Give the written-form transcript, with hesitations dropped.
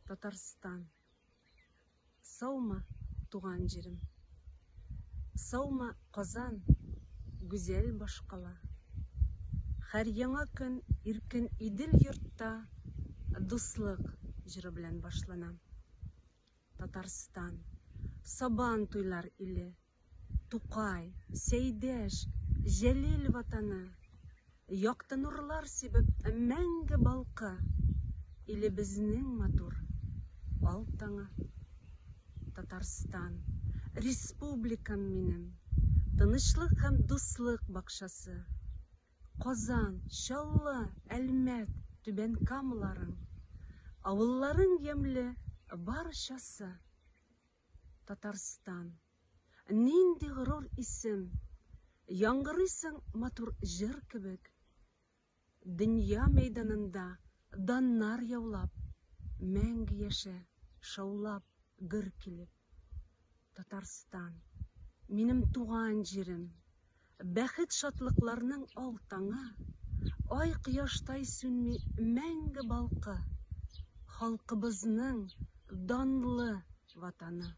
Татарстан. Саума, туған жерім. Саума, Қазан, güzel башқала. Һәр яңа көн иркен идел йортта дуслык җыры белән башланам. Татарстан, Сабан туйлар иле, Тукай, Сәйдәш, Җәлил ватаны, якты нурлар сибеп мәңге балкы, иле безнең матур алтаңы. Татарстан, республикам минем, тынычлык һәм дуслык бакчасы. Казан, Чаллы, Әлмәт, Түбән Камаларың, авылларың ямле барчасы. Татарстан, нинди горур исем, яңгырыйсың матур җыр кебек. Дөнья мәйданында даннар яулап, мәңге яшә, шаулап, гөр килеп. Татарстан, минем туган җирем, бәхет шатлыкларның алтаңы, ай кояштай сүнми мәңге балкы, халкыбызның данлы ватаны.